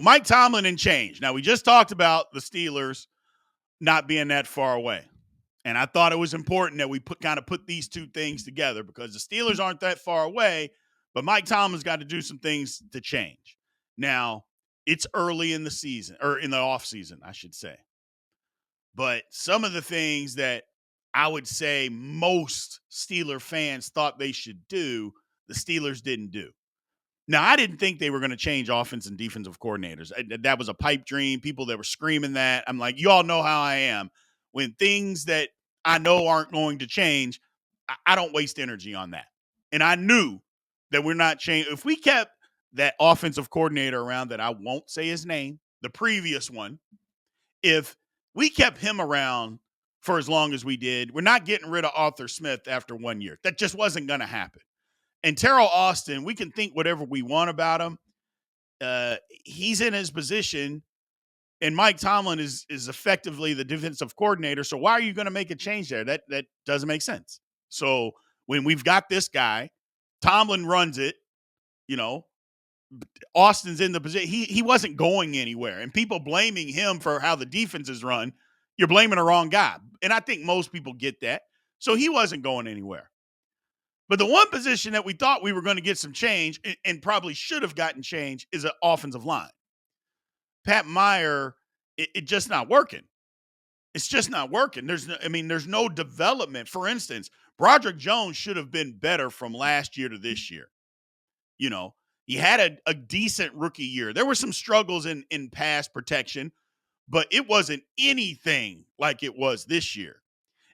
Mike Tomlin and change. Now, we just talked about the Steelers not being that far away. And I thought it was important that we put these two things together because the Steelers aren't that far away, but Mike Tomlin's got to do some things to change. Now, it's early in the season, or in the offseason, I should say. But some of the things that I would say most Steeler fans thought they should do, the Steelers didn't do. Now, I didn't think they were going to change offense and defensive coordinators. That was a pipe dream. People that were screaming that. I'm like, you all know how I am. When things that I know aren't going to change, I don't waste energy on that. And I knew that we're not changing. If we kept that offensive coordinator around that I won't say his name, the previous one, if we kept him around for as long as we did, we're not getting rid of Arthur Smith after 1 year. That just wasn't going to happen. And Terrell Austin, we can think whatever we want about him. He's in his position, and Mike Tomlin is effectively the defensive coordinator. So why are you going to make a change there? That doesn't make sense. So when we've got this guy, Tomlin runs it, Austin's in the position. He wasn't going anywhere. And people blaming him for how the defense is run, you're blaming the wrong guy. And I think most people get that. So he wasn't going anywhere. But the one position that we thought we were going to get some change and probably should have gotten change is an offensive line. Pat Meyer, it's just not working. It's just not working. There's no development. For instance, Broderick Jones should have been better from last year to this year. He had a decent rookie year. There were some struggles in pass protection, but it wasn't anything like it was this year.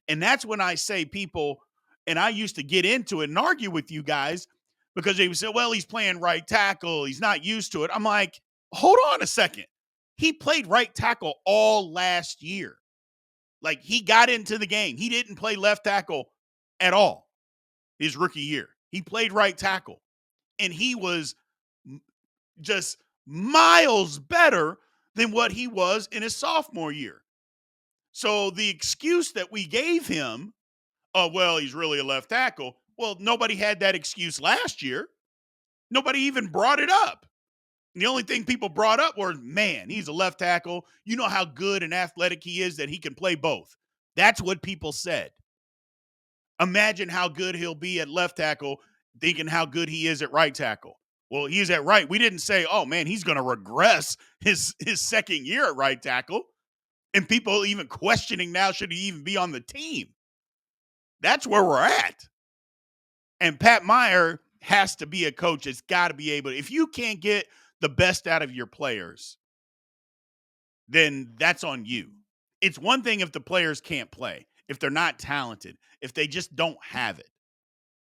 And that's when I say people – and I used to get into it and argue with you guys because they would say, well, he's playing right tackle. He's not used to it. I'm like, hold on a second. He played right tackle all last year. Like, he got into the game. He didn't play left tackle at all his rookie year. He played right tackle. And he was just miles better than what he was in his sophomore year. So the excuse that we gave him, oh, well, he's really a left tackle. Well, nobody had that excuse last year. Nobody even brought it up. And the only thing people brought up was, man, he's a left tackle. You know how good and athletic he is that he can play both. That's what people said. Imagine how good he'll be at left tackle, thinking how good he is at right tackle. Well, he's at right. We didn't say, oh, man, he's going to regress his second year at right tackle. And people even questioning now, should he even be on the team? That's where we're at. And Pat Meyer has to be a coach that's got to be able – if you can't get the best out of your players, then that's on you. It's one thing if the players can't play, if they're not talented, if they just don't have it.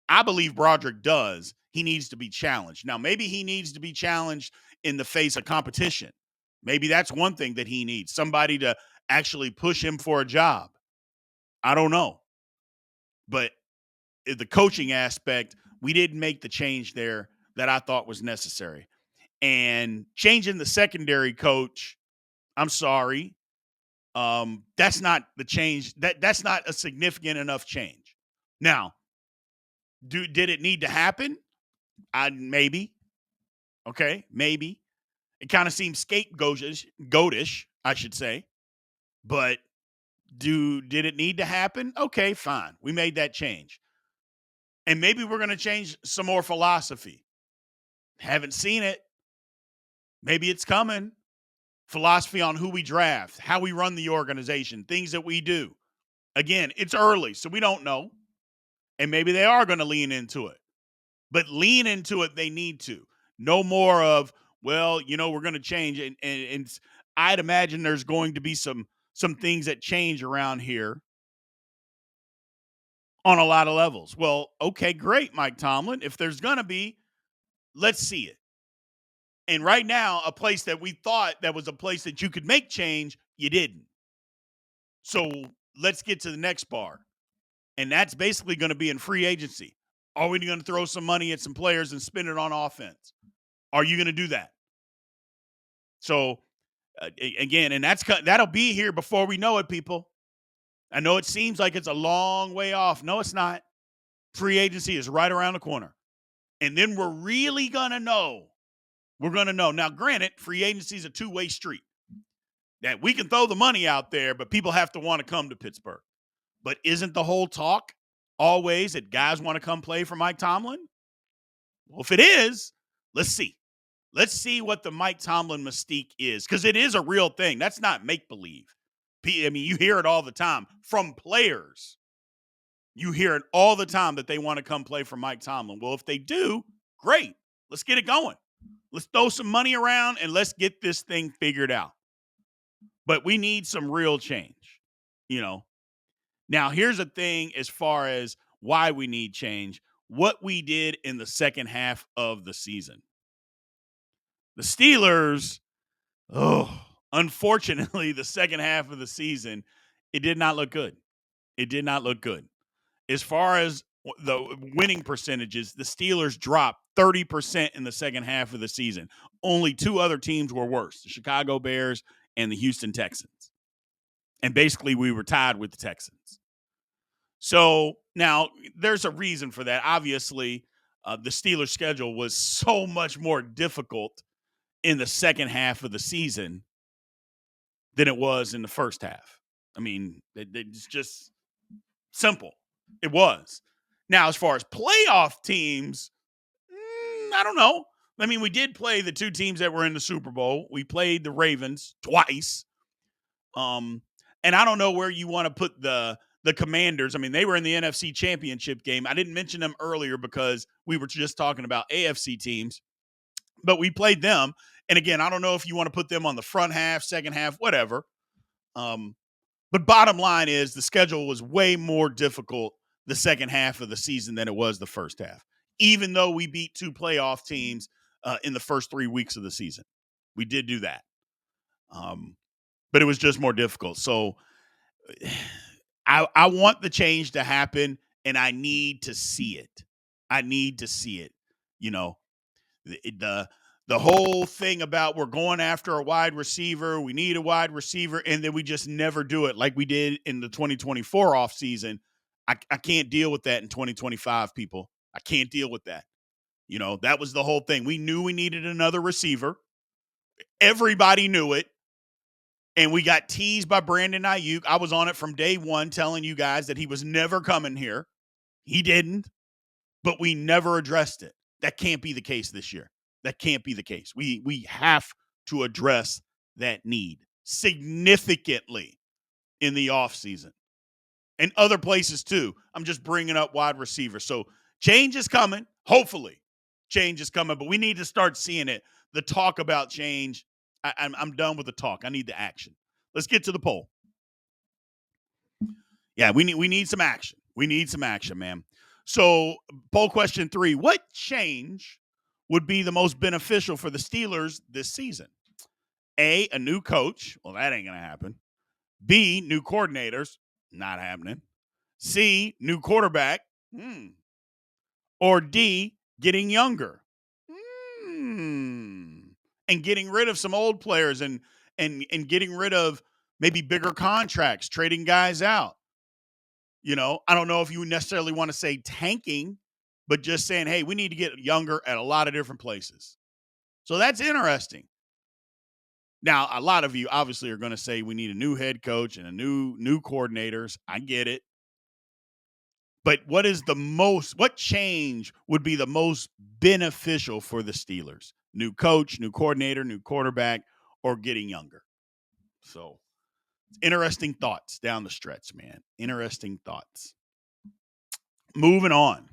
I believe Broderick does. He needs to be challenged. Now, maybe he needs to be challenged in the face of competition. Maybe that's one thing that he needs, somebody to actually push him for a job. I don't know. But the coaching aspect, we didn't make the change there that I thought was necessary. And changing the secondary coach, I'm sorry. That's not the change. That's not a significant enough change. Now, did it need to happen? Maybe. Okay, maybe. It kind of seems scapegoatish, I should say. But did it need to happen? Okay, fine. We made that change. And maybe we're going to change some more philosophy. Haven't seen it. Maybe it's coming. Philosophy on who we draft, how we run the organization, things that we do. Again, it's early, so we don't know. And maybe they are going to lean into it. But lean into it, they need to. No more of, well, we're going to change. And I'd imagine there's going to be some things that change around here on a lot of levels. Well, okay, great, Mike Tomlin. If there's going to be, let's see it. And right now, a place that we thought that was a place that you could make change, you didn't. So let's get to the next bar. And that's basically going to be in free agency. Are we going to throw some money at some players and spend it on offense? Are you going to do that? So, again, and that'll be here before we know it, people. I know it seems like it's a long way off. No, it's not. Free agency is right around the corner. And then we're really going to know We're going to know. Now, granted, free agency is a two-way street. That we can throw the money out there, but people have to want to come to Pittsburgh. But isn't the whole talk always that guys want to come play for Mike Tomlin? Well, if it is, let's see. Let's see what the Mike Tomlin mystique is, because it is a real thing. That's not make-believe. I mean, you hear it all the time from players. You hear it all the time that they want to come play for Mike Tomlin. Well, if they do, great. Let's get it going. Let's throw some money around and let's get this thing figured out. But we need some real change, you know. Now, here's a thing as far as why we need change. What we did in the second half of the season. The Steelers, unfortunately, the second half of the season, it did not look good. It did not look good. As far as the winning percentages, the Steelers dropped 30% in the second half of the season. Only two other teams were worse, the Chicago Bears and the Houston Texans. And basically, we were tied with the Texans. So now there's a reason for that. Obviously, the Steelers' schedule was so much more difficult in the second half of the season than it was in the first half. I mean, it's just simple. It was. Now, as far as playoff teams, I don't know. I mean, we did play the two teams that were in the Super Bowl. We played the Ravens twice. And I don't know where you want to put the Commanders. I mean, they were in the NFC Championship game. I didn't mention them earlier because we were just talking about AFC teams, but we played them. And again, I don't know if you want to put them on the front half, second half, whatever. But bottom line is the schedule was way more difficult the second half of the season than it was the first half, even though we beat two playoff teams in the first 3 weeks of the season. We did do that. But it was just more difficult. So I want the change to happen, and I need to see it. I need to see it. You know, the whole thing about we're going after a wide receiver, we need a wide receiver, and then we just never do it like we did in the 2024 offseason. I can't deal with that in 2025, people. I can't deal with that. You know, that was the whole thing. We knew we needed another receiver. Everybody knew it. And we got teased by Brandon Ayuk. I was on it from day one telling you guys that he was never coming here. He didn't, but we never addressed it. That can't be the case this year. That can't be the case. We have to address that need significantly in the offseason and other places too. I'm just bringing up wide receivers. So change is coming. Hopefully change is coming, but we need to start seeing it. The talk about change, I'm done with the talk. I need the action. Let's get to the poll. Yeah, we need some action. We need some action, man. So poll question 3, what change would be the most beneficial for the Steelers this season? A new coach. Well, that ain't going to happen. B, new coordinators. Not happening. C, new quarterback. Or D, getting younger. And getting rid of some old players and getting rid of maybe bigger contracts, trading guys out. You know, I don't know if you necessarily want to say tanking, but just saying, hey, we need to get younger at a lot of different places. So that's interesting. Now, a lot of you obviously are going to say we need a new head coach and a new coordinators. I get it. But what change would be the most beneficial for the Steelers? New coach, new coordinator, new quarterback, or getting younger? So, interesting thoughts down the stretch, man. Interesting thoughts. Moving on.